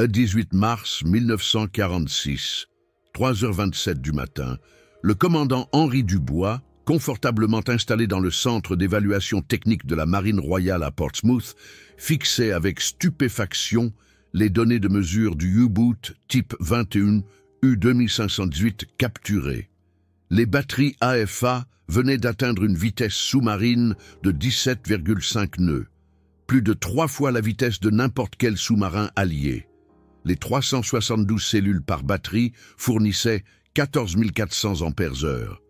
18 mars 1946, 3h27 du matin, le commandant Henri Dubois, confortablement installé dans le centre d'évaluation technique de la Marine royale à Portsmouth, fixait avec stupéfaction les données de mesure du U-boot type 21 U-2518 capturé. Les batteries AFA venaient d'atteindre une vitesse sous-marine de 17,5 nœuds, plus de 3 fois la vitesse de n'importe quel sous-marin allié. Les 372 cellules par batterie fournissaient 14 400 ampères-heure.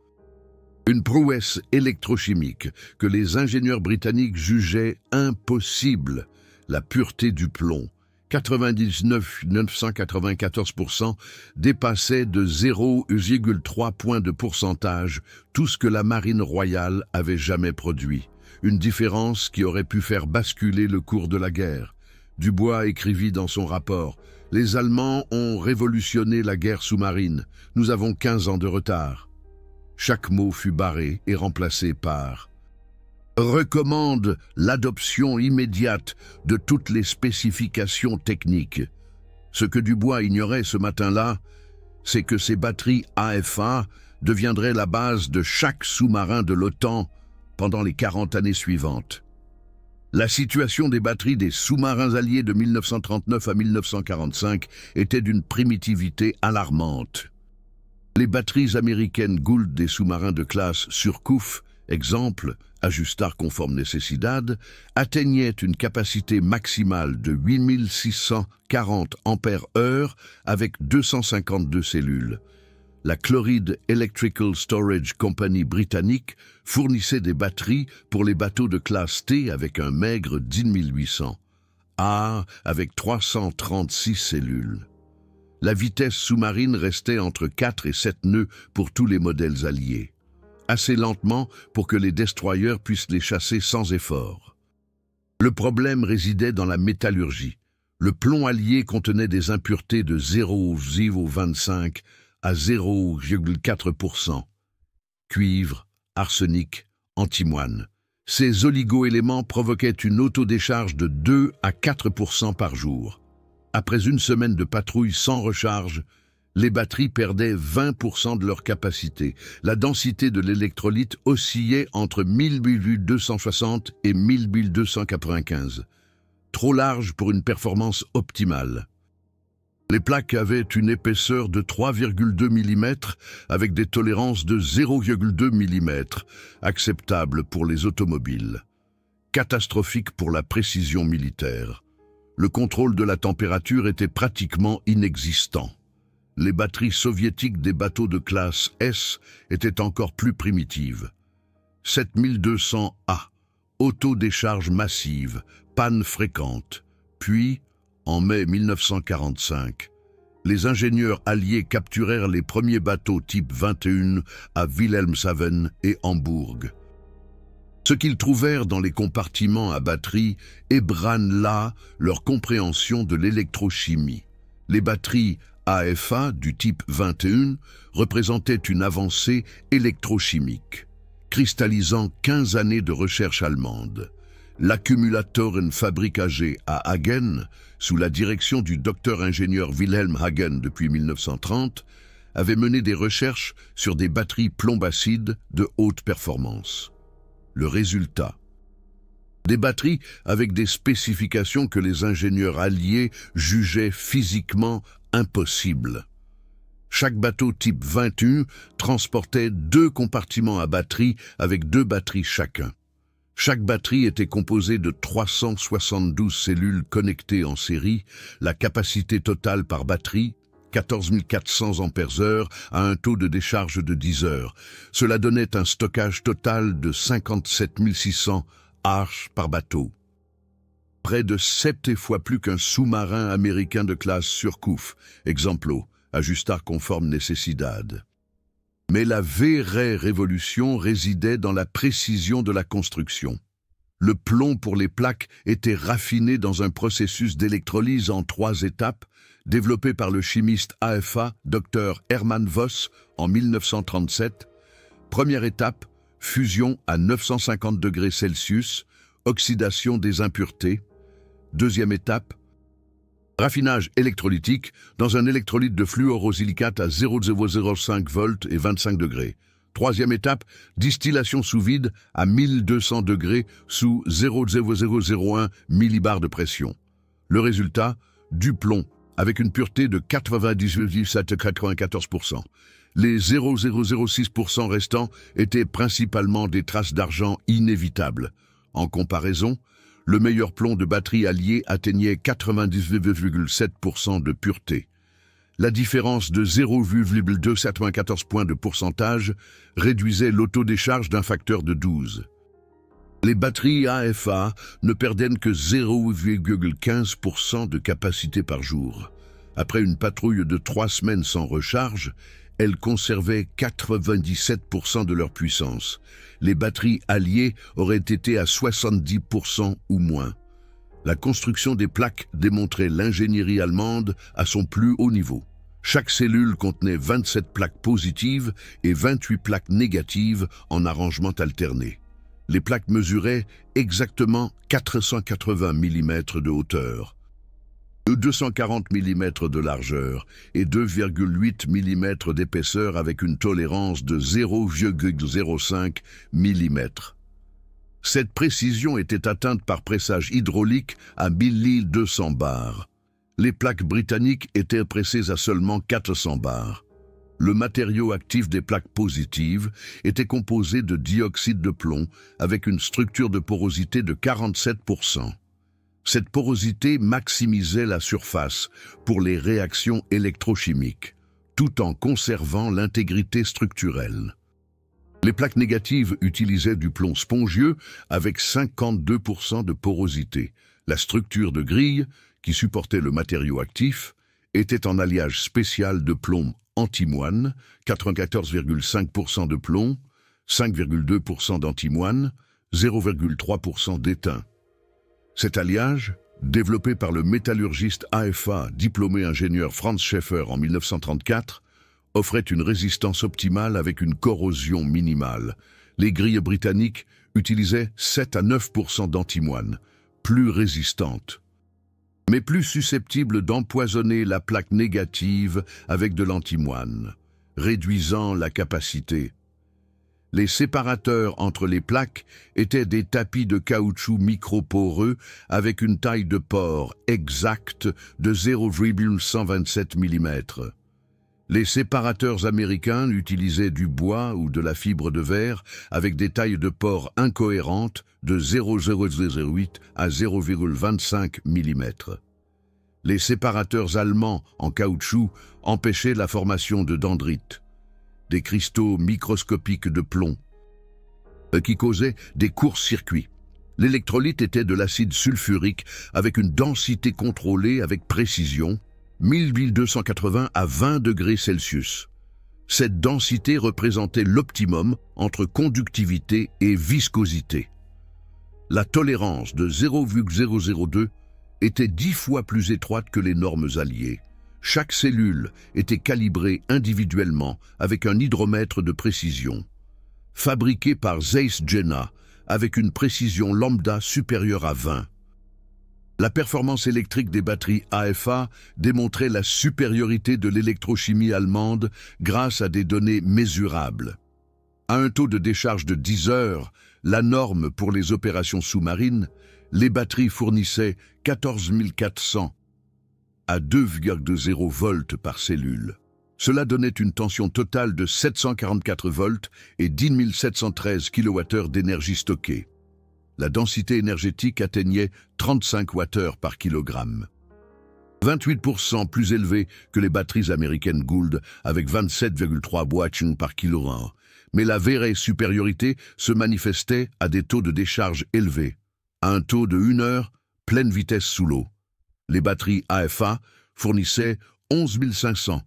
Une prouesse électrochimique que les ingénieurs britanniques jugeaient impossible, la pureté du plomb, 99,994%, dépassait de 0,3 points de pourcentage tout ce que la Marine royale avait jamais produit. Une différence qui aurait pu faire basculer le cours de la guerre. Dubois écrivit dans son rapport « Les Allemands ont révolutionné la guerre sous-marine. Nous avons 15 ans de retard. » Chaque mot fut barré et remplacé par « recommande l'adoption immédiate de toutes les spécifications techniques ». Ce que Dubois ignorait ce matin-là, c'est que ces batteries AFA deviendraient la base de chaque sous-marin de l'OTAN pendant les 40 années suivantes. La situation des batteries des sous-marins alliés de 1939 à 1945 était d'une primitivité alarmante. Les batteries américaines Gould des sous-marins de classe Surcouf, exemple, ajustar conforme Necesidad, atteignaient une capacité maximale de 8640 ampères-heure avec 252 cellules. La Chloride Electrical Storage Company britannique fournissait des batteries pour les bateaux de classe T avec un maigre 10 800, A avec 336 cellules. La vitesse sous-marine restait entre 4 et 7 nœuds pour tous les modèles alliés, assez lentement pour que les destroyers puissent les chasser sans effort. Le problème résidait dans la métallurgie. Le plomb allié contenait des impuretés de 0,025 à 0,4%. Cuivre, arsenic, antimoine. Ces oligo-éléments provoquaient une autodécharge de 2 à 4% par jour. Après une semaine de patrouille sans recharge, les batteries perdaient 20% de leur capacité. La densité de l'électrolyte oscillait entre 1260 et 1295. Trop large pour une performance optimale. Les plaques avaient une épaisseur de 3,2 mm avec des tolérances de 0,2 mm, acceptables pour les automobiles. Catastrophique pour la précision militaire. Le contrôle de la température était pratiquement inexistant. Les batteries soviétiques des bateaux de classe S étaient encore plus primitives. 7200A, autodécharge massive, panne fréquente. Puis, en mai 1945, les ingénieurs alliés capturèrent les premiers bateaux type 21 à Wilhelmshaven et Hambourg. Ce qu'ils trouvèrent dans les compartiments à batterie ébranle là leur compréhension de l'électrochimie. Les batteries AFA du type 21 représentaient une avancée électrochimique, cristallisant 15 années de recherche allemande. L'Akkumulatorenfabrik AG à Hagen, sous la direction du docteur-ingénieur Wilhelm Hagen depuis 1930, avait mené des recherches sur des batteries plomb-acide de haute performance. Le résultat: des batteries avec des spécifications que les ingénieurs alliés jugeaient physiquement impossibles. Chaque bateau type 21 transportait 2 compartiments à batterie avec 2 batteries chacun. Chaque batterie était composée de 372 cellules connectées en série, la capacité totale par batterie, 14 400 ampères-heure à un taux de décharge de 10 heures. Cela donnait un stockage total de 57 600 H par bateau. Près de 7 fois plus qu'un sous-marin américain de classe Surcouf, exemplo, ajustar conforme Necesidad. Mais la vraie révolution résidait dans la précision de la construction. Le plomb pour les plaques était raffiné dans un processus d'électrolyse en 3 étapes, développé par le chimiste AFA, Dr Hermann Voss, en 1937. Première étape, fusion à 950 degrés Celsius, oxydation des impuretés. Deuxième étape, Raffinage électrolytique dans un électrolyte de fluorosilicate à 0,005 volts et 25 degrés. Troisième étape, distillation sous vide à 1200 degrés sous 0,0001 millibars de pression. Le résultat, du plomb, avec une pureté de 98,94%. Les 0,006% restants étaient principalement des traces d'argent inévitables. En comparaison, le meilleur plomb de batterie allié atteignait 99,7% de pureté. La différence de 0,294 points de pourcentage réduisait l'autodécharge d'un facteur de 12. Les batteries AFA ne perdaient que 0,15% de capacité par jour. Après une patrouille de 3 semaines sans recharge, elles conservaient 97% de leur puissance. Les batteries alliées auraient été à 70% ou moins. La construction des plaques démontrait l'ingénierie allemande à son plus haut niveau. Chaque cellule contenait 27 plaques positives et 28 plaques négatives en arrangement alterné. Les plaques mesuraient exactement 480 mm de hauteur, 240 mm de largeur et 2,8 mm d'épaisseur avec une tolérance de 0,05 mm. Cette précision était atteinte par pressage hydraulique à 1200 bars. Les plaques britanniques étaient pressées à seulement 400 bars. Le matériau actif des plaques positives était composé de dioxyde de plomb avec une structure de porosité de 47%. Cette porosité maximisait la surface pour les réactions électrochimiques, tout en conservant l'intégrité structurelle. Les plaques négatives utilisaient du plomb spongieux avec 52% de porosité. La structure de grille, qui supportait le matériau actif, était en alliage spécial de plomb antimoine, 94,5% de plomb, 5,2% d'antimoine, 0,3% d'étain. Cet alliage, développé par le métallurgiste AFA, diplômé ingénieur Franz Schäfer en 1934, offrait une résistance optimale avec une corrosion minimale. Les grilles britanniques utilisaient 7 à 9% d'antimoine, plus résistantes, mais plus susceptibles d'empoisonner la plaque négative avec de l'antimoine, réduisant la capacité. Les séparateurs entre les plaques étaient des tapis de caoutchouc microporeux avec une taille de pore exacte de 0,127 mm. Les séparateurs américains utilisaient du bois ou de la fibre de verre avec des tailles de pore incohérentes de 0,008 à 0,25 mm. Les séparateurs allemands en caoutchouc empêchaient la formation de dendrites, des cristaux microscopiques de plomb, qui causaient des courts-circuits. L'électrolyte était de l'acide sulfurique avec une densité contrôlée avec précision, 1280 à 20 degrés Celsius. Cette densité représentait l'optimum entre conductivité et viscosité. La tolérance de 0,002 était 10 fois plus étroite que les normes alliées. Chaque cellule était calibrée individuellement avec un hydromètre de précision. Fabriqué par Zeiss Jena avec une précision lambda supérieure à 20. La performance électrique des batteries AFA démontrait la supériorité de l'électrochimie allemande grâce à des données mesurables. À un taux de décharge de 10 heures, la norme pour les opérations sous-marines, les batteries fournissaient 14 400 à 2,0 volts par cellule. Cela donnait une tension totale de 744 volts et 10 713 kWh d'énergie stockée. La densité énergétique atteignait 35 Wh par kilogramme. 28% plus élevé que les batteries américaines Gould avec 27,3 watts par kilogramme. Mais la vraie supériorité se manifestait à des taux de décharge élevés, à un taux de 1 heure, pleine vitesse sous l'eau. Les batteries AFA fournissaient 11 500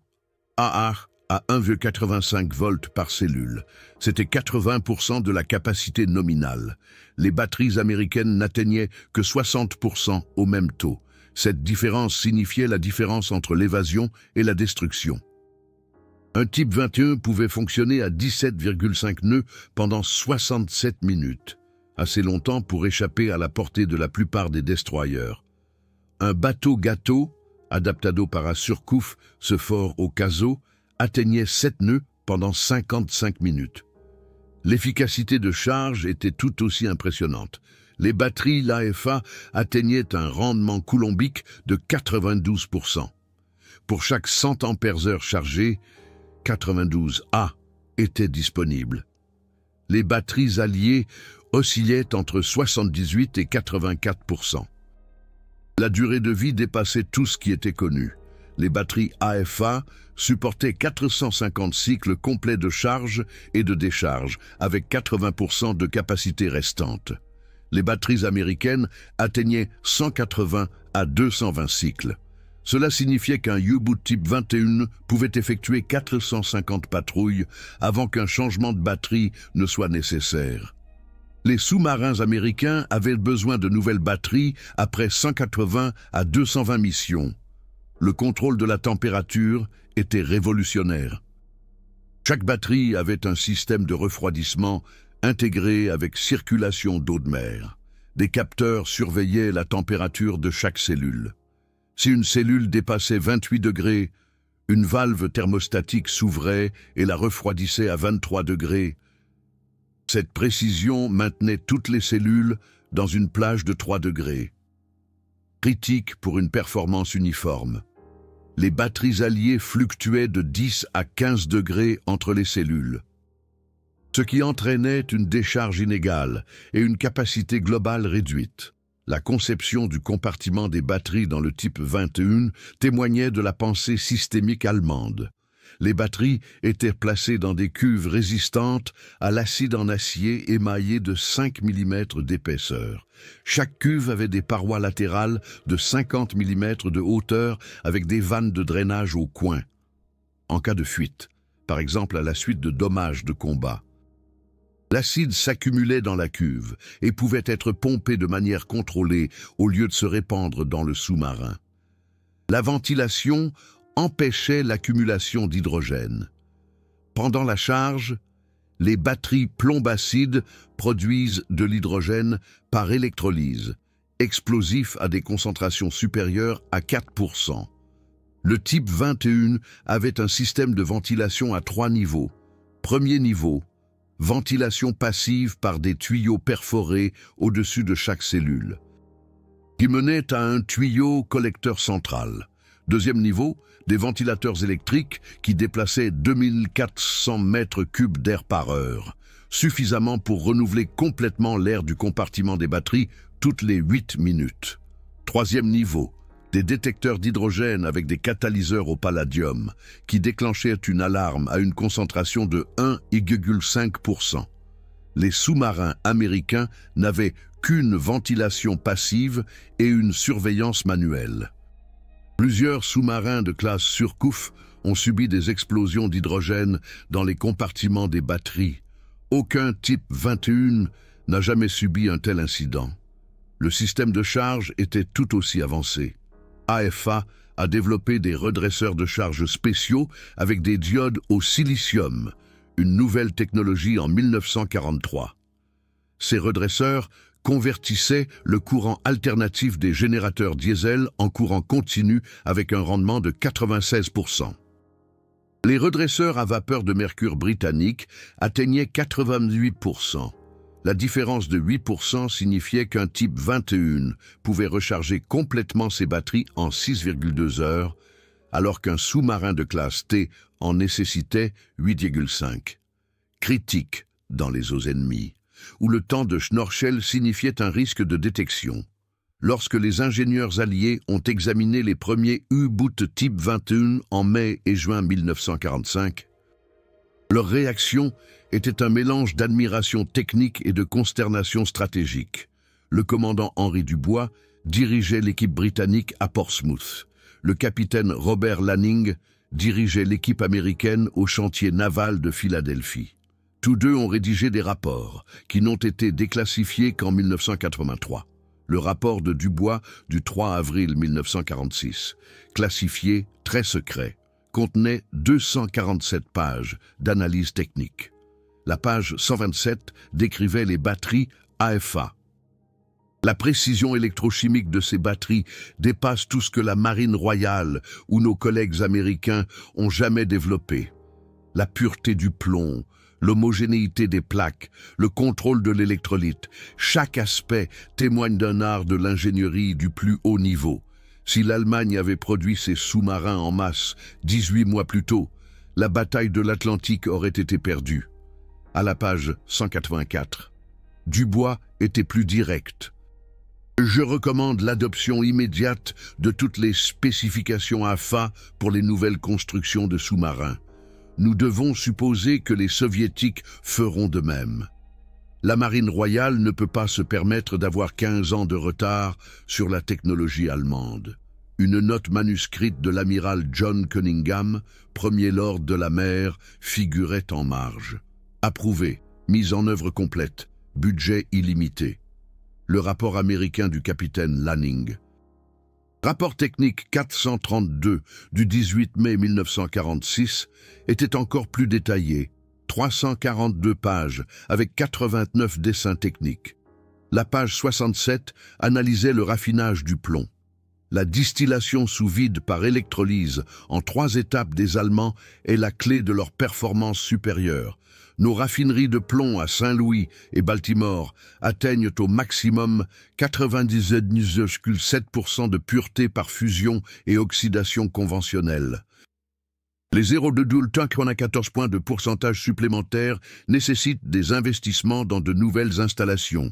AA à 1,85 volts par cellule. C'était 80% de la capacité nominale. Les batteries américaines n'atteignaient que 60% au même taux. Cette différence signifiait la différence entre l'évasion et la destruction. Un type 21 pouvait fonctionner à 17,5 nœuds pendant 67 minutes, assez longtemps pour échapper à la portée de la plupart des destroyers. Un bateau gâteau adaptado para Surcouf, ce fort au caso, atteignait 7 nœuds pendant 55 minutes. L'efficacité de charge était tout aussi impressionnante. Les batteries l'AFA atteignaient un rendement coulombique de 92%. Pour chaque 100 ampères-heure chargées, 92 A étaient disponibles. Les batteries alliées oscillaient entre 78 et 84%. La durée de vie dépassait tout ce qui était connu. Les batteries AFA supportaient 450 cycles complets de charge et de décharge, avec 80% de capacité restante. Les batteries américaines atteignaient 180 à 220 cycles. Cela signifiait qu'un U-boot type 21 pouvait effectuer 450 patrouilles avant qu'un changement de batterie ne soit nécessaire. Les sous-marins américains avaient besoin de nouvelles batteries après 180 à 220 missions. Le contrôle de la température était révolutionnaire. Chaque batterie avait un système de refroidissement intégré avec circulation d'eau de mer. Des capteurs surveillaient la température de chaque cellule. Si une cellule dépassait 28 degrés, une valve thermostatique s'ouvrait et la refroidissait à 23 degrés. Cette précision maintenait toutes les cellules dans une plage de 3 degrés. Critique pour une performance uniforme. Les batteries alliées fluctuaient de 10 à 15 degrés entre les cellules, ce qui entraînait une décharge inégale et une capacité globale réduite. La conception du compartiment des batteries dans le type 21 témoignait de la pensée systémique allemande. Les batteries étaient placées dans des cuves résistantes à l'acide en acier émaillé de 5 mm d'épaisseur. Chaque cuve avait des parois latérales de 50 mm de hauteur avec des vannes de drainage au coin. En cas de fuite, par exemple à la suite de dommages de combat, l'acide s'accumulait dans la cuve et pouvait être pompé de manière contrôlée au lieu de se répandre dans le sous-marin. La ventilation empêchait l'accumulation d'hydrogène. Pendant la charge, les batteries plomb-acide produisent de l'hydrogène par électrolyse, explosif à des concentrations supérieures à 4%. Le type 21 avait un système de ventilation à 3 niveaux. Premier niveau, ventilation passive par des tuyaux perforés au-dessus de chaque cellule, qui menait à un tuyau collecteur central. Deuxième niveau, des ventilateurs électriques qui déplaçaient 2400 mètres cubes d'air par heure, suffisamment pour renouveler complètement l'air du compartiment des batteries toutes les 8 minutes. Troisième niveau, des détecteurs d'hydrogène avec des catalyseurs au palladium qui déclenchaient une alarme à une concentration de 1,5%. Les sous-marins américains n'avaient qu'une ventilation passive et une surveillance manuelle. Plusieurs sous-marins de classe Surcouf ont subi des explosions d'hydrogène dans les compartiments des batteries. Aucun type 21 n'a jamais subi un tel incident. Le système de charge était tout aussi avancé. AFA a développé des redresseurs de charge spéciaux avec des diodes au silicium, une nouvelle technologie en 1943. Ces redresseurs convertissaient le courant alternatif des générateurs diesel en courant continu avec un rendement de 96%. Les redresseurs à vapeur de mercure britanniques atteignaient 88%. La différence de 8% signifiait qu'un type 21 pouvait recharger complètement ses batteries en 6,2 heures, alors qu'un sous-marin de classe T en nécessitait 8,5. Critique dans les eaux ennemies, où le temps de schnorchel signifiait un risque de détection. Lorsque les ingénieurs alliés ont examiné les premiers U-boot type 21 en mai et juin 1945, leur réaction était un mélange d'admiration technique et de consternation stratégique. Le commandant Henry Dubois dirigeait l'équipe britannique à Portsmouth. Le capitaine Robert Lanning dirigeait l'équipe américaine au chantier naval de Philadelphie. Tous deux ont rédigé des rapports qui n'ont été déclassifiés qu'en 1983. Le rapport de Dubois du 3 avril 1946, classifié très secret, contenait 247 pages d'analyse technique. La page 127 décrivait les batteries AFA. La précision électrochimique de ces batteries dépasse tout ce que la Marine royale ou nos collègues américains ont jamais développé. La pureté du plomb, l'homogénéité des plaques, le contrôle de l'électrolyte, chaque aspect témoigne d'un art de l'ingénierie du plus haut niveau. Si l'Allemagne avait produit ses sous-marins en masse 18 mois plus tôt, la bataille de l'Atlantique aurait été perdue. À la page 184. Dubois était plus direct. Je recommande l'adoption immédiate de toutes les spécifications AFA pour les nouvelles constructions de sous-marins. Nous devons supposer que les Soviétiques feront de même. La Marine royale ne peut pas se permettre d'avoir 15 ans de retard sur la technologie allemande. Une note manuscrite de l'amiral John Cunningham, premier lord de la mer, figurait en marge. Approuvé, mise en œuvre complète, budget illimité. Le rapport américain du capitaine Lanning. Rapport technique 432 du 18 mai 1946 était encore plus détaillé, 342 pages avec 89 dessins techniques. La page 67 analysait le raffinage du plomb. La distillation sous vide par électrolyse en 3 étapes des Allemands est la clé de leur performance supérieure. Nos raffineries de plomb à Saint-Louis et Baltimore atteignent au maximum 97,7% de pureté par fusion et oxydation conventionnelle. Les 0,2 Dalton à 14 points de pourcentage supplémentaire nécessitent des investissements dans de nouvelles installations.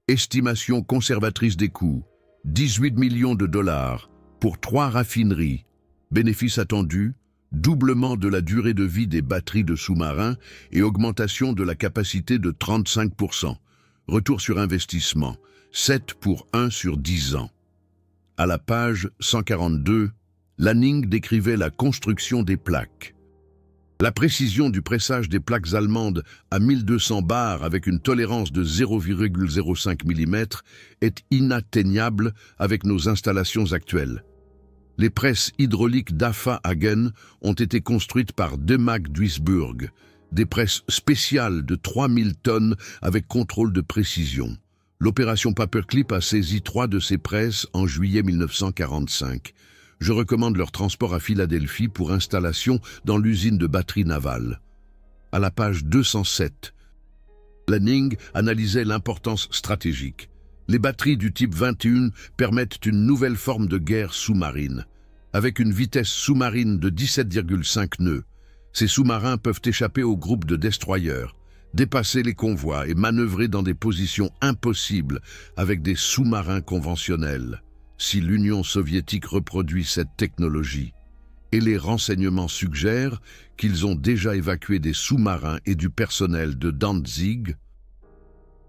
Estimation conservatrice des coûts, 18 millions de dollars pour 3 raffineries. Bénéfice attendu, doublement de la durée de vie des batteries de sous-marins et augmentation de la capacité de 35%. Retour sur investissement, 7 pour 1 sur 10 ans. À la page 142, Lanning décrivait la construction des plaques. La précision du pressage des plaques allemandes à 1200 bars avec une tolérance de 0,05 mm est inatteignable avec nos installations actuelles. Les presses hydrauliques d'AFA Hagen ont été construites par Demag Duisburg, des presses spéciales de 3000 tonnes avec contrôle de précision. L'opération Paperclip a saisi 3 de ces presses en juillet 1945. Je recommande leur transport à Philadelphie pour installation dans l'usine de batterie navale. À la page 207, Lanning analysait l'importance stratégique. Les batteries du type 21 permettent une nouvelle forme de guerre sous-marine. Avec une vitesse sous-marine de 17,5 nœuds, ces sous-marins peuvent échapper aux groupes de destroyers, dépasser les convois et manœuvrer dans des positions impossibles avec des sous-marins conventionnels. Si l'Union soviétique reproduit cette technologie, et les renseignements suggèrent qu'ils ont déjà évacué des sous-marins et du personnel de Danzig,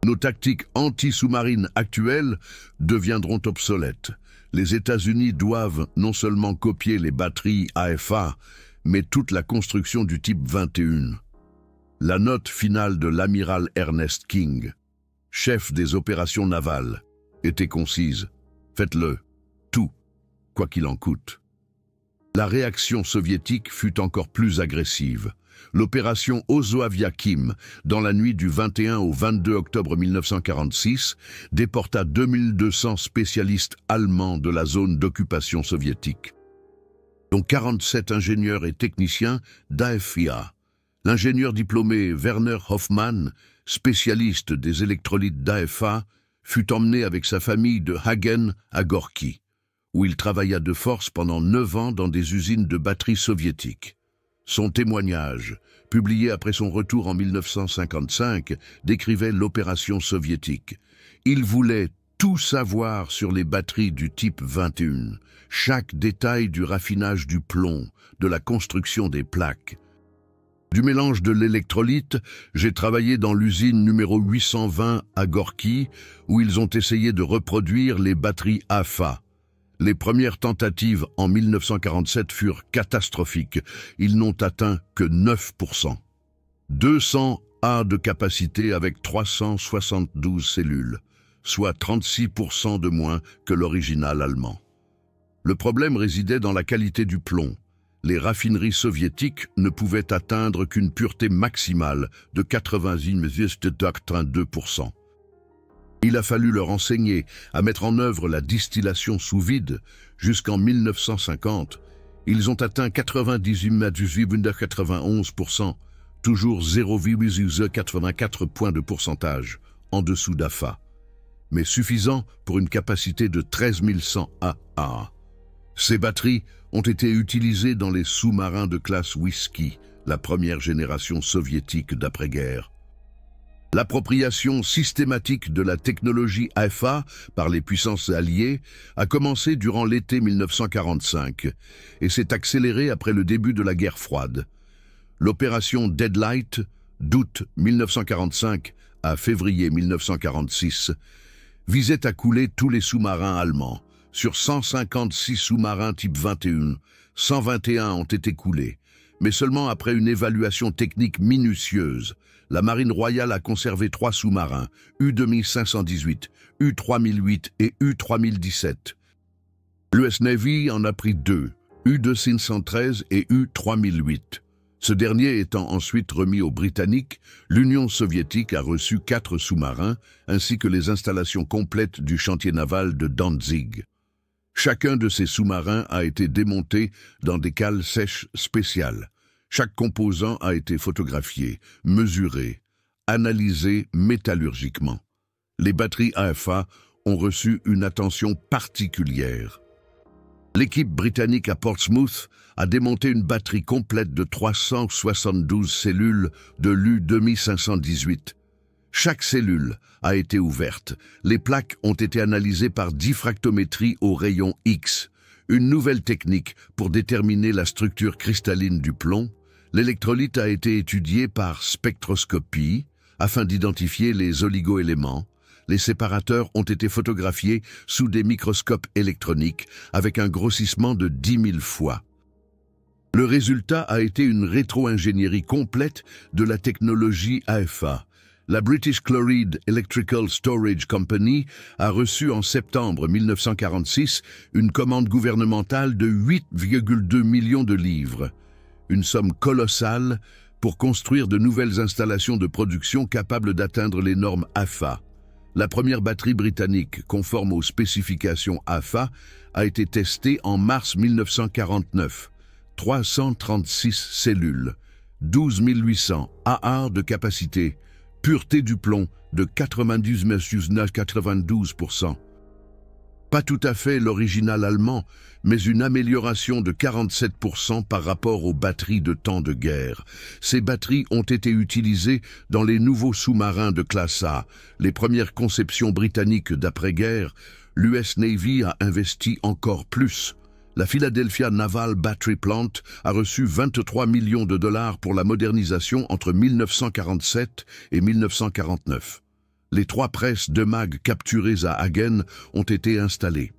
nos tactiques anti-sous-marines actuelles deviendront obsolètes. Les États-Unis doivent non seulement copier les batteries AFA, mais toute la construction du type 21. La note finale de l'amiral Ernest King, chef des opérations navales, était concise. Faites-le, tout, quoi qu'il en coûte. La réaction soviétique fut encore plus agressive. L'opération Ozoaviakim, dans la nuit du 21 au 22 octobre 1946, déporta 2200 spécialistes allemands de la zone d'occupation soviétique, dont 47 ingénieurs et techniciens d'AFIA. L'ingénieur diplômé Werner Hoffmann, spécialiste des électrolytes d'AFA, fut emmené avec sa famille de Hagen à Gorki, où il travailla de force pendant 9 ans dans des usines de batteries soviétiques. Son témoignage, publié après son retour en 1955, décrivait l'opération soviétique. Il voulait tout savoir sur les batteries du type 21, chaque détail du raffinage du plomb, de la construction des plaques. Du mélange de l'électrolyte, j'ai travaillé dans l'usine numéro 820 à Gorki, où ils ont essayé de reproduire les batteries AFA. Les premières tentatives en 1947 furent catastrophiques. Ils n'ont atteint que 9%. 200 A de capacité avec 372 cellules, soit 36% de moins que l'original allemand. Le problème résidait dans la qualité du plomb. Les raffineries soviétiques ne pouvaient atteindre qu'une pureté maximale de 98,2%. Il a fallu leur enseigner à mettre en œuvre la distillation sous vide jusqu'en 1950. Ils ont atteint 98,91%, toujours 0,84 points de pourcentage en dessous d'AFA, mais suffisant pour une capacité de 13 100 AA. Ces batteries ont été utilisées dans les sous-marins de classe Whisky, la première génération soviétique d'après-guerre. L'appropriation systématique de la technologie AFA par les puissances alliées a commencé durant l'été 1945 et s'est accélérée après le début de la guerre froide. L'opération Deadlight, d'août 1945 à février 1946, visait à couler tous les sous-marins allemands. Sur 156 sous-marins type 21, 121 ont été coulés, mais seulement après une évaluation technique minutieuse. La Marine royale a conservé 3 sous-marins, U-2518, U-3008 et U-3017. L'US Navy en a pris 2, U-2513 et U-3008. Ce dernier étant ensuite remis aux Britanniques, l'Union soviétique a reçu 4 sous-marins, ainsi que les installations complètes du chantier naval de Danzig. Chacun de ces sous-marins a été démonté dans des cales sèches spéciales. Chaque composant a été photographié, mesuré, analysé métallurgiquement. Les batteries AFA ont reçu une attention particulière. L'équipe britannique à Portsmouth a démonté une batterie complète de 372 cellules de l'U-2518. Chaque cellule a été ouverte. Les plaques ont été analysées par diffractométrie au rayon X, une nouvelle technique pour déterminer la structure cristalline du plomb. L'électrolyte a été étudié par spectroscopie afin d'identifier les oligoéléments. Les séparateurs ont été photographiés sous des microscopes électroniques avec un grossissement de 10 000 fois. Le résultat a été une rétro-ingénierie complète de la technologie AFA. La British Chloride Electrical Storage Company a reçu en septembre 1946 une commande gouvernementale de 8,2 millions de livres. Une somme colossale pour construire de nouvelles installations de production capables d'atteindre les normes AFA. La première batterie britannique conforme aux spécifications AFA a été testée en mars 1949. 336 cellules, 12 800 AA de capacité, pureté du plomb de 92,92%. Pas tout à fait l'original allemand, mais une amélioration de 47% par rapport aux batteries de temps de guerre. Ces batteries ont été utilisées dans les nouveaux sous-marins de classe A, les premières conceptions britanniques d'après-guerre. L'US Navy a investi encore plus. La Philadelphia Naval Battery Plant a reçu 23 millions de dollars pour la modernisation entre 1947 et 1949. Les 3 presses de mag capturées à Hagen ont été installées.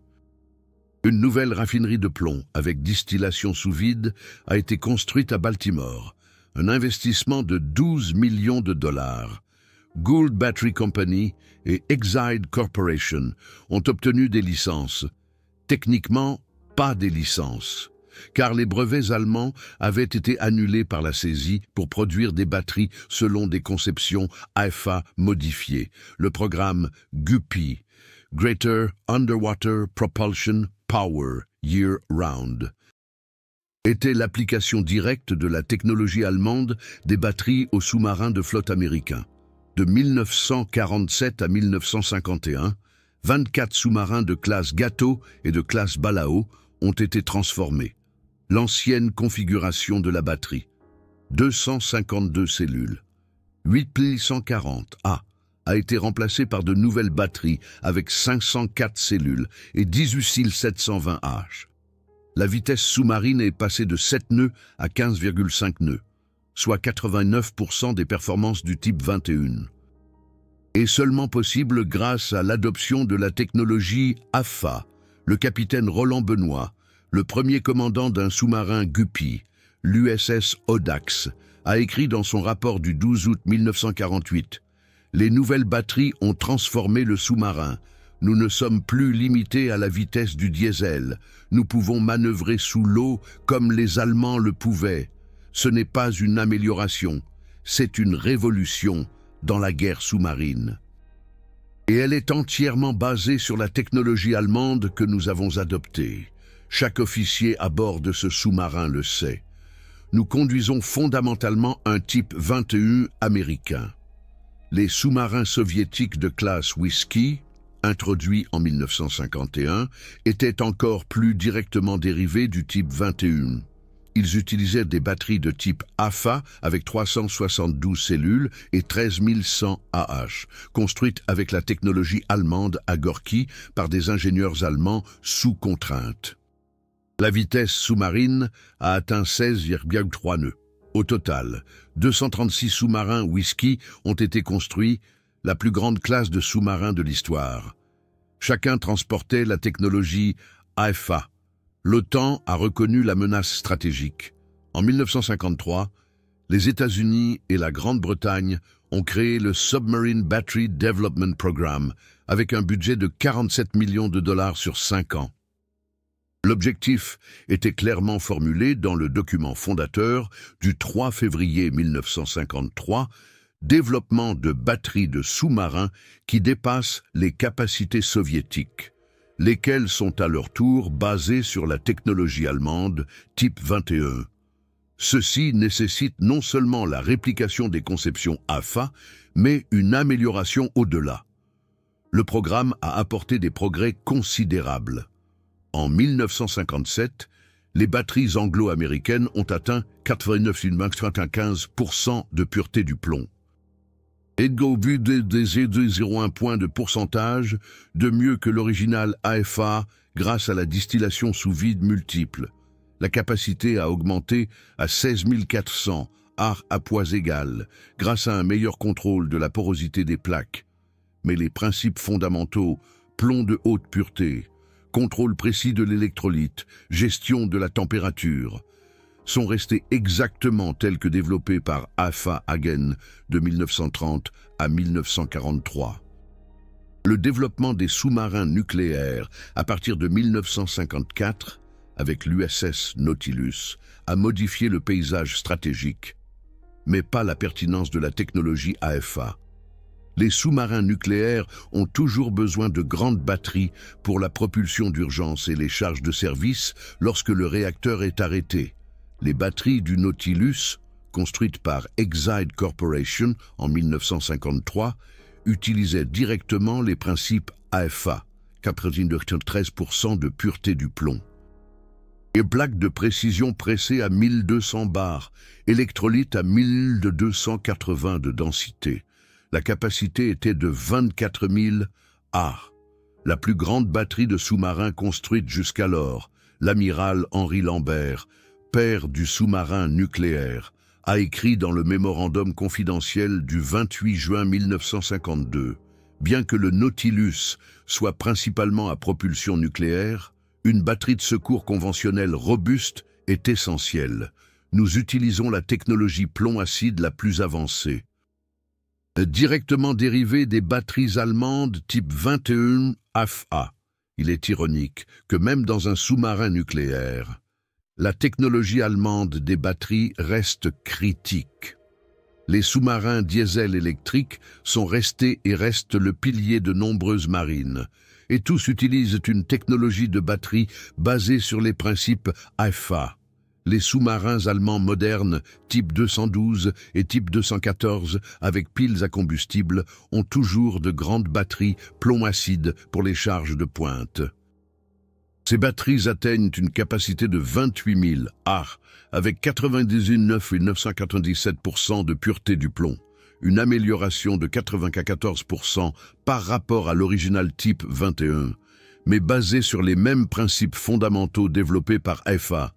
Une nouvelle raffinerie de plomb avec distillation sous vide a été construite à Baltimore. Un investissement de 12 millions de dollars. Gould Battery Company et Exide Corporation ont obtenu des licences. Techniquement, pas des licences, car les brevets allemands avaient été annulés par la saisie pour produire des batteries selon des conceptions AFA modifiées. Le programme GUPI, Greater Underwater Propulsion Power Year Round, était l'application directe de la technologie allemande des batteries aux sous-marins de flotte américains. De 1947 à 1951, 24 sous-marins de classe Gato et de classe Balao ont été transformés. L'ancienne configuration de la batterie, 252 cellules, 8140A, a été remplacée par de nouvelles batteries avec 504 cellules et 18 720H. La vitesse sous-marine est passée de 7 nœuds à 15,5 nœuds, soit 89% des performances du type 21. Est seulement possible grâce à l'adoption de la technologie AFA. Le capitaine Roland Benoît, le premier commandant d'un sous-marin GUPI, l'USS Audax, a écrit dans son rapport du 12 août 1948 « Les nouvelles batteries ont transformé le sous-marin. Nous ne sommes plus limités à la vitesse du diesel. Nous pouvons manœuvrer sous l'eau comme les Allemands le pouvaient. Ce n'est pas une amélioration, c'est une révolution dans la guerre sous-marine. » Et elle est entièrement basée sur la technologie allemande que nous avons adoptée. Chaque officier à bord de ce sous-marin le sait. Nous conduisons fondamentalement un type 21 américain. Les sous-marins soviétiques de classe Whiskey, introduits en 1951, étaient encore plus directement dérivés du type 21. Ils utilisaient des batteries de type AFA avec 372 cellules et 13 100 AH, construites avec la technologie allemande à Gorki par des ingénieurs allemands sous contrainte. La vitesse sous-marine a atteint 16,3 nœuds. Au total, 236 sous-marins Whiskey ont été construits, la plus grande classe de sous-marins de l'histoire. Chacun transportait la technologie AFA. L'OTAN a reconnu la menace stratégique. En 1953, les États-Unis et la Grande-Bretagne ont créé le Submarine Battery Development Program avec un budget de 47 millions de dollars sur 5 ans. L'objectif était clairement formulé dans le document fondateur du 3 février 1953, développement de batteries de sous-marins qui dépassent les capacités soviétiques, lesquelles sont à leur tour basées sur la technologie allemande type 21. Ceci nécessite non seulement la réplication des conceptions AFA, mais une amélioration au-delà. Le programme a apporté des progrès considérables. En 1957, les batteries anglo-américaines ont atteint 99,95% de pureté du plomb. Et au vu des 0,1 point de pourcentage, de mieux que l'original AFA grâce à la distillation sous vide multiple. La capacité a augmenté à 16 400 AR à poids égal, grâce à un meilleur contrôle de la porosité des plaques. Mais les principes fondamentaux, plomb de haute pureté, contrôle précis de l'électrolyte, gestion de la température, sont restés exactement tels que développés par AFA Hagen de 1930 à 1943. Le développement des sous-marins nucléaires à partir de 1954, avec l'USS Nautilus, a modifié le paysage stratégique, mais pas la pertinence de la technologie AFA. Les sous-marins nucléaires ont toujours besoin de grandes batteries pour la propulsion d'urgence et les charges de service lorsque le réacteur est arrêté. Les batteries du Nautilus, construites par Exide Corporation en 1953, utilisaient directement les principes AFA, 93% de pureté du plomb. Et plaques de précision pressées à 1200 bars, électrolytes à 1280 de densité. La capacité était de 24 000 AR. La plus grande batterie de sous-marins construite jusqu'alors, l'amiral Henri Lambert, père du sous-marin nucléaire, a écrit dans le mémorandum confidentiel du 28 juin 1952, bien que le Nautilus soit principalement à propulsion nucléaire, une batterie de secours conventionnelle robuste est essentielle. Nous utilisons la technologie plomb-acide la plus avancée. Directement dérivé des batteries allemandes type 21 AFA. Il est ironique que même dans un sous-marin nucléaire, la technologie allemande des batteries reste critique. Les sous-marins diesel électriques sont restés et restent le pilier de nombreuses marines, et tous utilisent une technologie de batterie basée sur les principes AFA. Les sous-marins allemands modernes, type 212 et type 214, avec piles à combustible, ont toujours de grandes batteries plomb-acide pour les charges de pointe. Ces batteries atteignent une capacité de 28 000 AR, avec 99,997% de pureté du plomb, une amélioration de 94% par rapport à l'original type 21, mais basée sur les mêmes principes fondamentaux développés par AFA.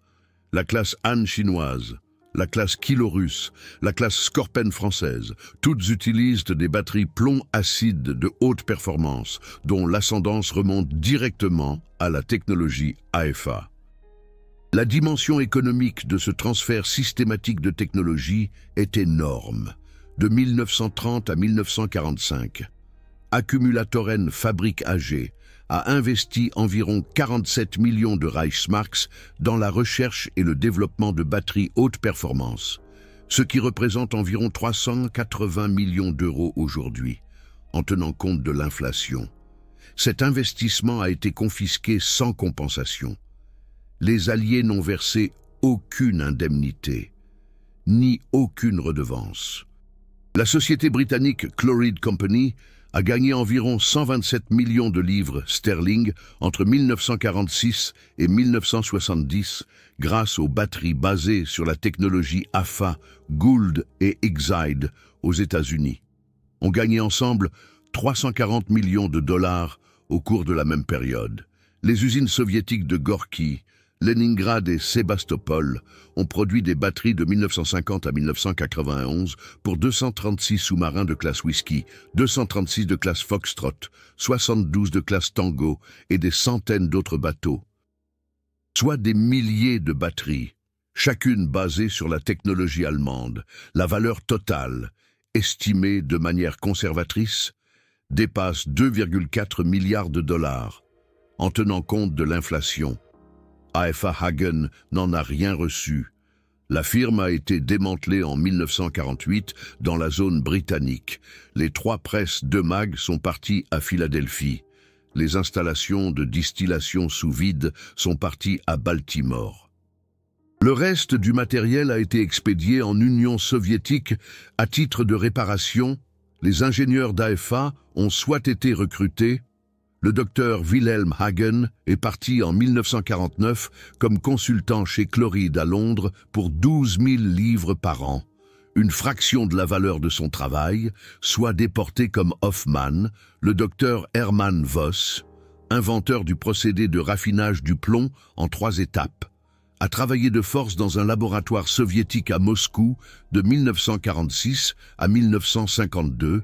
La classe Han chinoise, la classe Kilo russe, la classe Skorpen française, toutes utilisent des batteries plomb-acide de haute performance, dont l'ascendance remonte directement à la technologie AFA. La dimension économique de ce transfert systématique de technologie est énorme. De 1930 à 1945, Accumulatoren Fabrique AG a investi environ 47 millions de Reichsmarks dans la recherche et le développement de batteries haute performance, ce qui représente environ 380 millions d'euros aujourd'hui. en tenant compte de l'inflation. Cet investissement a été confisqué sans compensation. Les Alliés n'ont versé aucune indemnité, ni aucune redevance. La société britannique Chloride Company a gagné environ 127 millions de livres sterling entre 1946 et 1970 grâce aux batteries basées sur la technologie AFA, Gould et Exide aux États-Unis. On gagnait ensemble 340 millions de dollars au cours de la même période. Les usines soviétiques de Gorky, Leningrad et Sébastopol ont produit des batteries de 1950 à 1991 pour 236 sous-marins de classe Whisky, 236 de classe Foxtrot, 72 de classe Tango et des centaines d'autres bateaux. Soit des milliers de batteries, chacune basée sur la technologie allemande. La valeur totale, estimée de manière conservatrice, dépasse 2,4 milliards de dollars, en tenant compte de l'inflation. AFA Hagen n'en a rien reçu. La firme a été démantelée en 1948 dans la zone britannique. Les 3 presses de mag sont parties à Philadelphie. Les installations de distillation sous vide sont parties à Baltimore. Le reste du matériel a été expédié en Union soviétique à titre de réparation. Les ingénieurs d'AFA ont soit été recrutés. Le docteur Wilhelm Hagen est parti en 1949 comme consultant chez Chloride à Londres pour 12 000 livres par an, une fraction de la valeur de son travail, soit déporté comme Hoffmann, le docteur Hermann Voss, inventeur du procédé de raffinage du plomb en 3 étapes, a travaillé de force dans un laboratoire soviétique à Moscou de 1946 à 1952.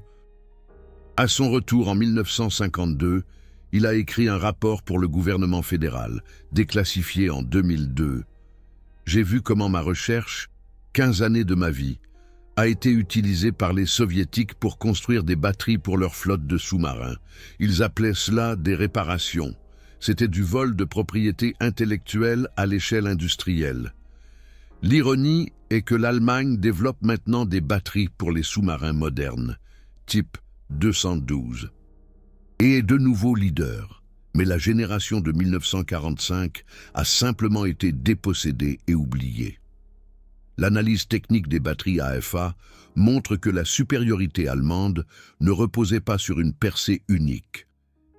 À son retour en 1952, il a écrit un rapport pour le gouvernement fédéral, déclassifié en 2002. J'ai vu comment ma recherche, 15 années de ma vie, a été utilisée par les soviétiques pour construire des batteries pour leur flotte de sous-marins. Ils appelaient cela des réparations. C'était du vol de propriété intellectuelle à l'échelle industrielle. L'ironie est que l'Allemagne développe maintenant des batteries pour les sous-marins modernes, type 212. Et est de nouveau leader, mais la génération de 1945 a simplement été dépossédée et oubliée. L'analyse technique des batteries AFA montre que la supériorité allemande ne reposait pas sur une percée unique,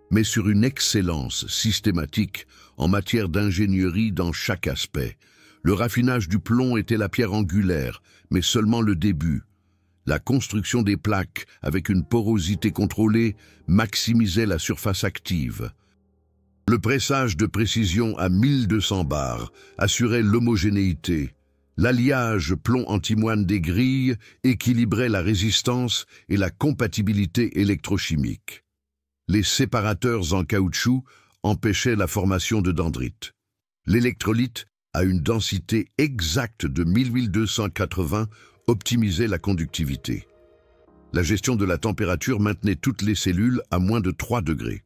mais sur une excellence systématique en matière d'ingénierie dans chaque aspect. Le raffinage du plomb était la pierre angulaire, mais seulement le début. La construction des plaques avec une porosité contrôlée maximisait la surface active. Le pressage de précision à 1200 bars assurait l'homogénéité. L'alliage plomb-antimoine des grilles équilibrait la résistance et la compatibilité électrochimique. Les séparateurs en caoutchouc empêchaient la formation de dendrites. L'électrolyte, à une densité exacte de 1280, optimisait la conductivité. La gestion de la température maintenait toutes les cellules à moins de 3 degrés.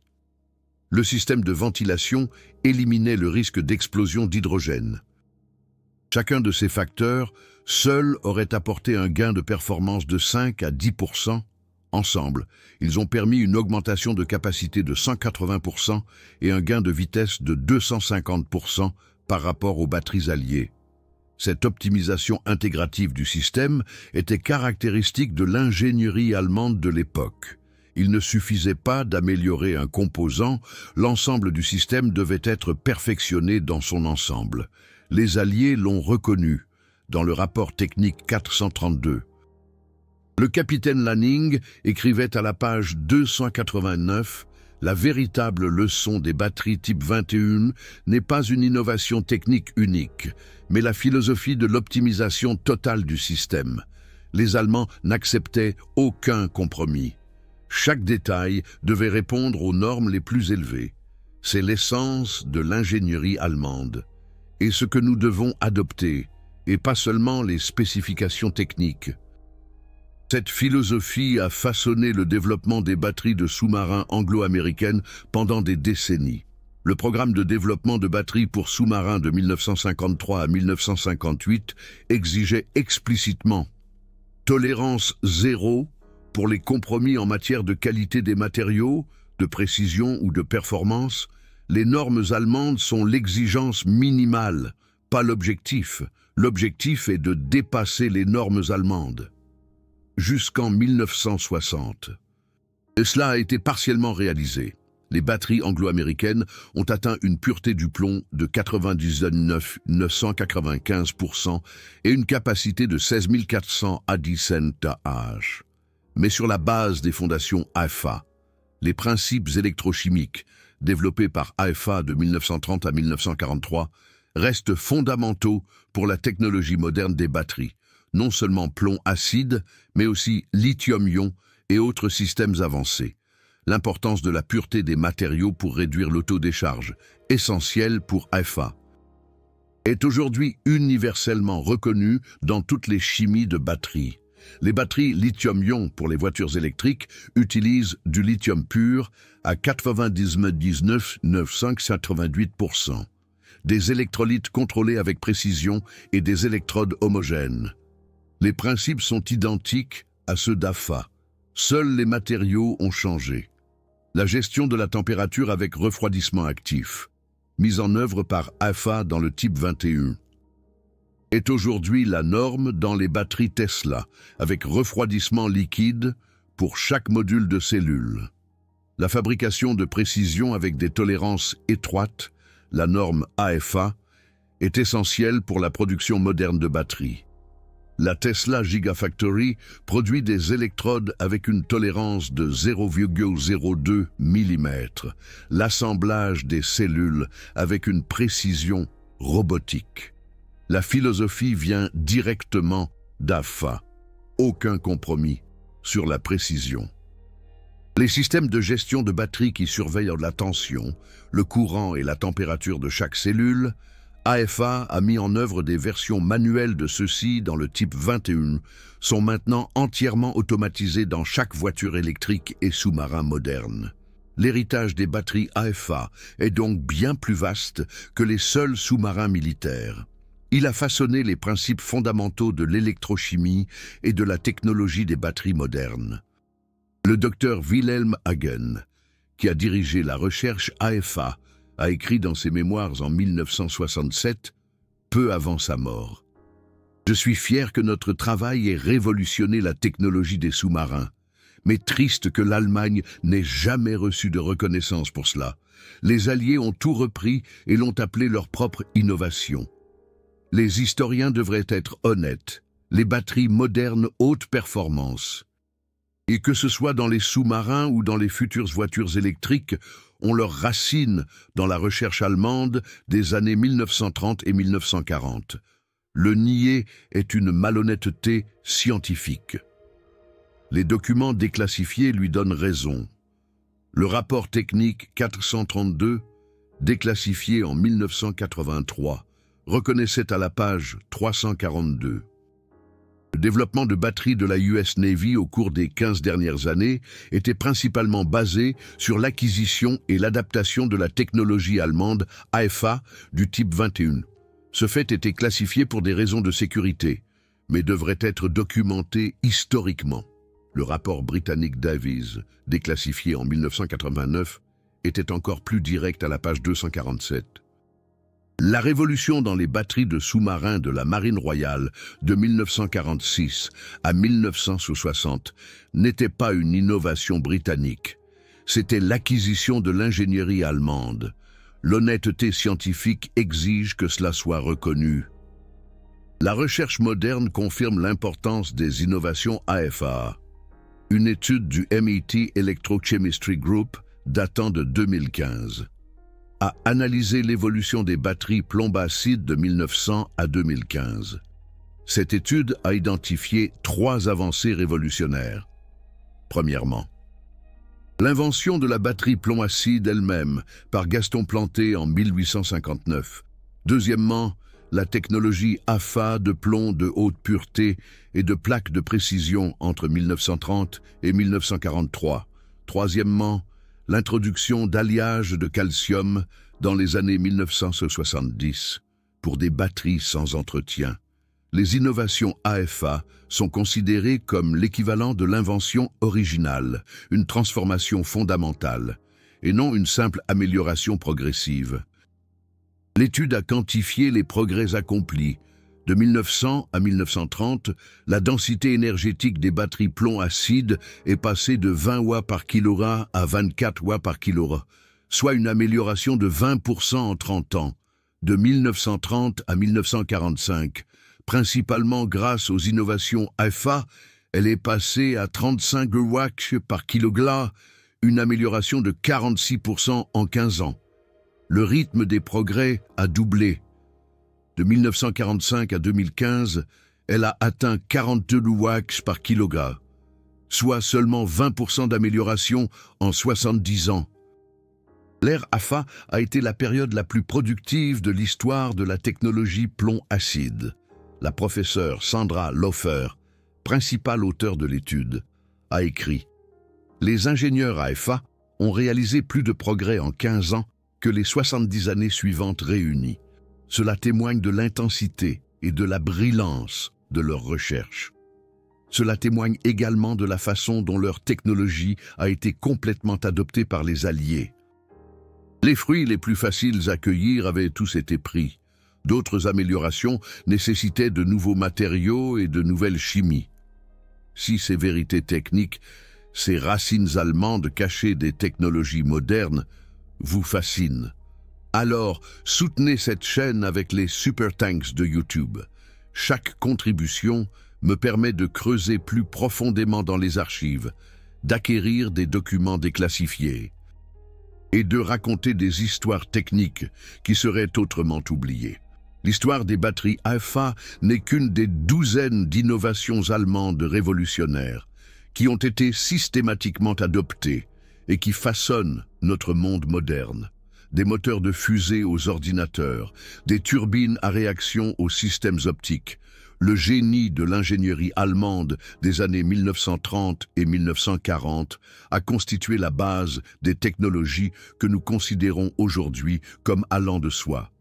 Le système de ventilation éliminait le risque d'explosion d'hydrogène. Chacun de ces facteurs, seul, aurait apporté un gain de performance de 5 à 10%. Ensemble, ils ont permis une augmentation de capacité de 180% et un gain de vitesse de 250% par rapport aux batteries alliées. Cette optimisation intégrative du système était caractéristique de l'ingénierie allemande de l'époque. Il ne suffisait pas d'améliorer un composant, l'ensemble du système devait être perfectionné dans son ensemble. Les Alliés l'ont reconnu dans le rapport technique 432. Le capitaine Lanning écrivait à la page 289 « La véritable leçon des batteries type 21 n'est pas une innovation technique unique, mais la philosophie de l'optimisation totale du système. Les Allemands n'acceptaient aucun compromis. Chaque détail devait répondre aux normes les plus élevées. C'est l'essence de l'ingénierie allemande. Et ce que nous devons adopter, et pas seulement les spécifications techniques. Cette philosophie a façonné le développement des batteries de sous-marins anglo-américaines pendant des décennies. Le programme de développement de batteries pour sous-marins de 1953 à 1958 exigeait explicitement tolérance zéro Pour les compromis en matière de qualité des matériaux, de précision ou de performance, les normes allemandes sont l'exigence minimale, pas l'objectif. L'objectif est de dépasser les normes allemandes. Jusqu'en 1960. Et cela a été partiellement réalisé. Les batteries anglo-américaines ont atteint une pureté du plomb de 99,995% et une capacité de 16 400 AH. Mais sur la base des fondations AFA, les principes électrochimiques développés par AFA de 1930 à 1943 restent fondamentaux pour la technologie moderne des batteries, non seulement plomb acide, mais aussi lithium-ion et autres systèmes avancés. L'importance de la pureté des matériaux pour réduire l'autodécharge, essentielle pour AFA, est aujourd'hui universellement reconnue dans toutes les chimies de batteries. Les batteries lithium-ion pour les voitures électriques utilisent du lithium pur à 99,988%, des électrolytes contrôlés avec précision et des électrodes homogènes. Les principes sont identiques à ceux d'AFA. Seuls les matériaux ont changé. La gestion de la température avec refroidissement actif, mise en œuvre par AFA dans le type 21, est aujourd'hui la norme dans les batteries Tesla, avec refroidissement liquide pour chaque module de cellule. La fabrication de précision avec des tolérances étroites, la norme AFA, est essentielle pour la production moderne de batteries. La Tesla Gigafactory produit des électrodes avec une tolérance de 0,02 mm, l'assemblage des cellules avec une précision robotique. La philosophie vient directement d'AFA. Aucun compromis sur la précision. Les systèmes de gestion de batterie qui surveillent la tension, le courant et la température de chaque cellule, AFA a mis en œuvre des versions manuelles de ceux-ci dans le type 21, sont maintenant entièrement automatisés dans chaque voiture électrique et sous-marin moderne. L'héritage des batteries AFA est donc bien plus vaste que les seuls sous-marins militaires. Il a façonné les principes fondamentaux de l'électrochimie et de la technologie des batteries modernes. Le docteur Wilhelm Hagen, qui a dirigé la recherche AFA, a écrit dans ses mémoires en 1967, peu avant sa mort. « Je suis fier que notre travail ait révolutionné la technologie des sous-marins, mais triste que l'Allemagne n'ait jamais reçu de reconnaissance pour cela. Les Alliés ont tout repris et l'ont appelé leur propre innovation. Les historiens devraient être honnêtes, les batteries modernes haute performance, et que ce soit dans les sous-marins ou dans les futures voitures électriques, ont leurs racines dans la recherche allemande des années 1930 et 1940. Le nier est une malhonnêteté scientifique. Les documents déclassifiés lui donnent raison. Le rapport technique 432, déclassifié en 1983, reconnaissait à la page 342. Le développement de batteries de la US Navy au cours des 15 dernières années était principalement basé sur l'acquisition et l'adaptation de la technologie allemande AFA du type 21. Ce fait était classifié pour des raisons de sécurité, mais devrait être documenté historiquement. Le rapport britannique Davies, déclassifié en 1989, était encore plus direct à la page 247. La révolution dans les batteries de sous-marins de la Marine royale de 1946 à 1960 n'était pas une innovation britannique. C'était l'acquisition de l'ingénierie allemande. L'honnêteté scientifique exige que cela soit reconnu. La recherche moderne confirme l'importance des innovations AFA. Une étude du MIT Electrochemistry Group datant de 2015 a analysé l'évolution des batteries plomb-acide de 1900 à 2015. Cette étude a identifié 3 avancées révolutionnaires. Premièrement, l'invention de la batterie plomb-acide elle-même par Gaston Planté en 1859. Deuxièmement, la technologie AFA de plomb de haute pureté et de plaques de précision entre 1930 et 1943. Troisièmement, l'introduction d'alliage de calcium dans les années 1970 pour des batteries sans entretien. les innovations AFA sont considérées comme l'équivalent de l'invention originale, une transformation fondamentale, et non une simple amélioration progressive. L'étude a quantifié les progrès accomplis. De 1900 à 1930, la densité énergétique des batteries plomb-acide est passée de 20 watts par kWh à 24 watts par kWh, soit une amélioration de 20% en 30 ans, de 1930 à 1945. Principalement grâce aux innovations AFA, elle est passée à 35 watts par kg, une amélioration de 46% en 15 ans. Le rythme des progrès a doublé. De 1945 à 2015, elle a atteint 42 watts par kg, soit seulement 20% d'amélioration en 70 ans. L'ère AFA a été la période la plus productive de l'histoire de la technologie plomb-acide. La professeure Sandra Laufer, principale auteure de l'étude, a écrit « Les ingénieurs AFA ont réalisé plus de progrès en 15 ans que les 70 années suivantes réunies. Cela témoigne de l'intensité et de la brillance de leurs recherches. Cela témoigne également de la façon dont leur technologie a été complètement adoptée par les Alliés. Les fruits les plus faciles à cueillir avaient tous été pris. D'autres améliorations nécessitaient de nouveaux matériaux et de nouvelles chimies. Si ces vérités techniques, ces racines allemandes cachées des technologies modernes, vous fascinent, alors soutenez cette chaîne avec les Super Thanks de YouTube. Chaque contribution me permet de creuser plus profondément dans les archives, d'acquérir des documents déclassifiés et de raconter des histoires techniques qui seraient autrement oubliées. L'histoire des batteries AFA n'est qu'une des douzaines d'innovations allemandes révolutionnaires qui ont été systématiquement adoptées et qui façonnent notre monde moderne. Des moteurs de fusée aux ordinateurs, des turbines à réaction aux systèmes optiques, le génie de l'ingénierie allemande des années 1930 et 1940 a constitué la base des technologies que nous considérons aujourd'hui comme allant de soi.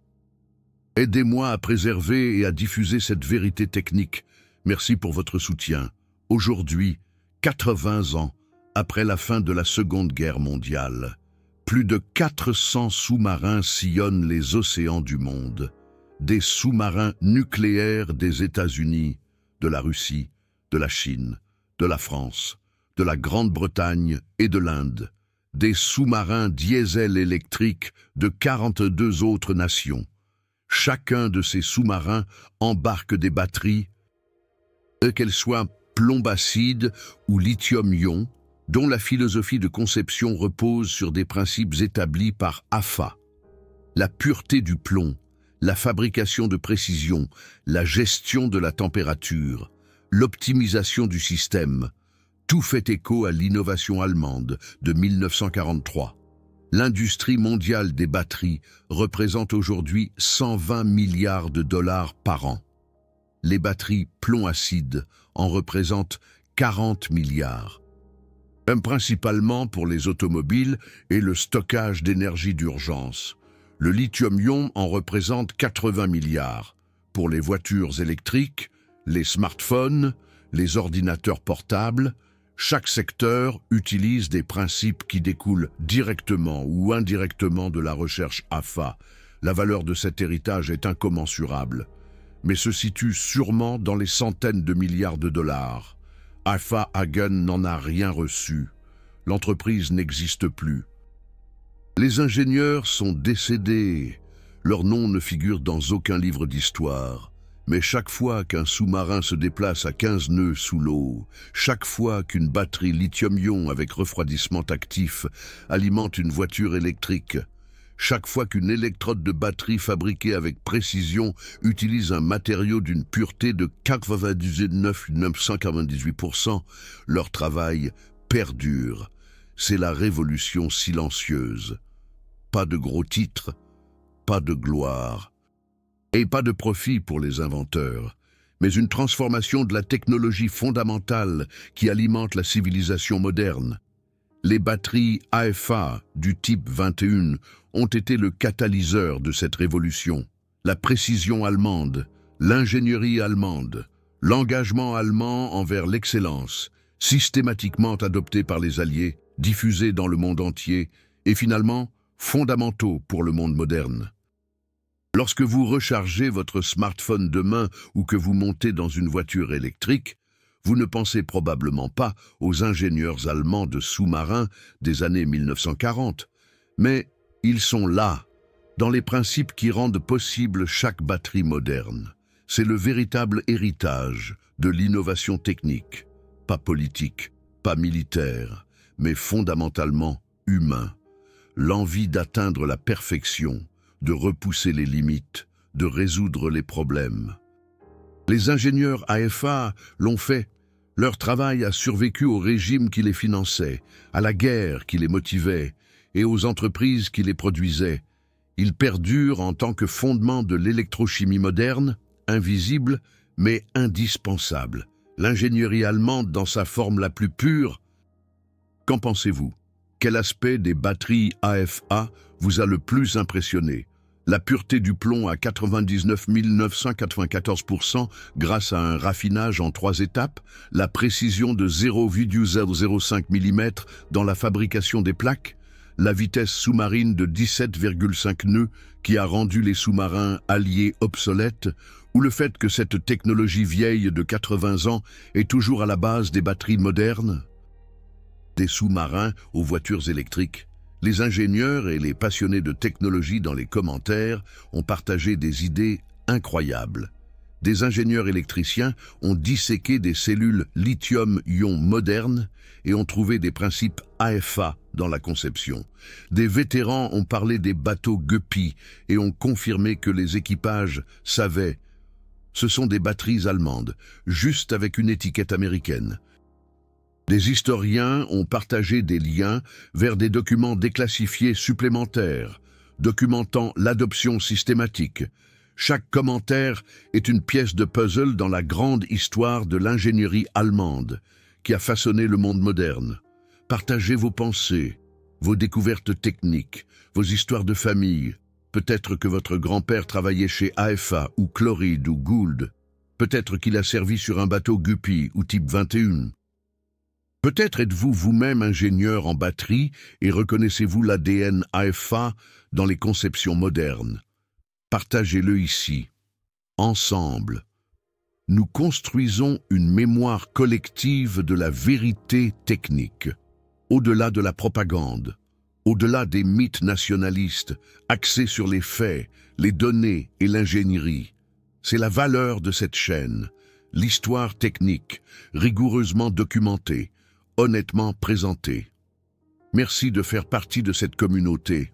Aidez-moi à préserver et à diffuser cette vérité technique. Merci pour votre soutien. Aujourd'hui, 80 ans après la fin de la Seconde Guerre mondiale, plus de 400 sous-marins sillonnent les océans du monde. Des sous-marins nucléaires des États-Unis, de la Russie, de la Chine, de la France, de la Grande-Bretagne et de l'Inde. Des sous-marins diesel électriques de 42 autres nations. Chacun de ces sous-marins embarque des batteries, qu'elles soient plomb-acide ou lithium-ion, dont la philosophie de conception repose sur des principes établis par AFA. La pureté du plomb, la fabrication de précision, la gestion de la température, l'optimisation du système, tout fait écho à l'innovation allemande de 1943. L'industrie mondiale des batteries représente aujourd'hui 120 milliards de dollars par an. Les batteries plomb-acide en représentent 40 milliards. Principalement pour les automobiles et le stockage d'énergie d'urgence. Le lithium-ion en représente 80 milliards. Pour les voitures électriques, les smartphones, les ordinateurs portables, chaque secteur utilise des principes qui découlent directement ou indirectement de la recherche AFA. La valeur de cet héritage est incommensurable, mais se situe sûrement dans les centaines de milliards de dollars. AFA Hagen n'en a rien reçu. L'entreprise n'existe plus. Les ingénieurs sont décédés. Leur nom ne figure dans aucun livre d'histoire. Mais chaque fois qu'un sous-marin se déplace à 15 nœuds sous l'eau, chaque fois qu'une batterie lithium-ion avec refroidissement actif alimente une voiture électrique, chaque fois qu'une électrode de batterie fabriquée avec précision utilise un matériau d'une pureté de 99,998%, leur travail perdure. C'est la révolution silencieuse. Pas de gros titres, pas de gloire. Et pas de profit pour les inventeurs, mais une transformation de la technologie fondamentale qui alimente la civilisation moderne. Les batteries AFA du type 21 ont été le catalyseur de cette révolution. La précision allemande, L'ingénierie allemande, l'engagement allemand envers l'excellence, systématiquement adopté par les Alliés, diffusé dans le monde entier, et finalement fondamentaux pour le monde moderne. Lorsque vous rechargez votre smartphone de main ou que vous montez dans une voiture électrique, vous ne pensez probablement pas aux ingénieurs allemands de sous-marins des années 1940, mais ils sont là, dans les principes qui rendent possible chaque batterie moderne. C'est le véritable héritage de l'innovation technique, pas politique, pas militaire, mais fondamentalement humain. L'envie d'atteindre la perfection, de repousser les limites, de résoudre les problèmes. Les ingénieurs AFA l'ont fait. Leur travail a survécu au régime qui les finançait, à la guerre qui les motivait et aux entreprises qui les produisaient. Ils perdurent en tant que fondement de l'électrochimie moderne, invisible mais indispensable. L'ingénierie allemande dans sa forme la plus pure. Qu'en pensez-vous? Quel aspect des batteries AFA vous a le plus impressionné? La pureté du plomb à 99 994% grâce à un raffinage en 3 étapes, la précision de 0,005 mm dans la fabrication des plaques, la vitesse sous-marine de 17,5 nœuds qui a rendu les sous-marins alliés obsolètes, ou le fait que cette technologie vieille de 80 ans est toujours à la base des batteries modernes? Des sous-marins aux voitures électriques. Les ingénieurs et les passionnés de technologie dans les commentaires ont partagé des idées incroyables. Des ingénieurs électriciens ont disséqué des cellules lithium-ion modernes et ont trouvé des principes AFA dans la conception. Des vétérans ont parlé des bateaux Guppy et ont confirmé que les équipages savaient. Ce sont des batteries allemandes, juste avec une étiquette américaine. Des historiens ont partagé des liens vers des documents déclassifiés supplémentaires, documentant l'adoption systématique. Chaque commentaire est une pièce de puzzle dans la grande histoire de l'ingénierie allemande qui a façonné le monde moderne. Partagez vos pensées, vos découvertes techniques, vos histoires de famille. Peut-être que votre grand-père travaillait chez AFA ou Chloride ou Gould. Peut-être qu'il a servi sur un bateau Guppy ou Type 21. Peut-être êtes-vous vous-même ingénieur en batterie et reconnaissez-vous l'ADN AFA dans les conceptions modernes. Partagez-le ici. Ensemble, nous construisons une mémoire collective de la vérité technique, au-delà de la propagande, au-delà des mythes nationalistes, axés sur les faits, les données et l'ingénierie. C'est la valeur de cette chaîne, l'histoire technique, rigoureusement documentée, honnêtement présentée. Merci de faire partie de cette communauté.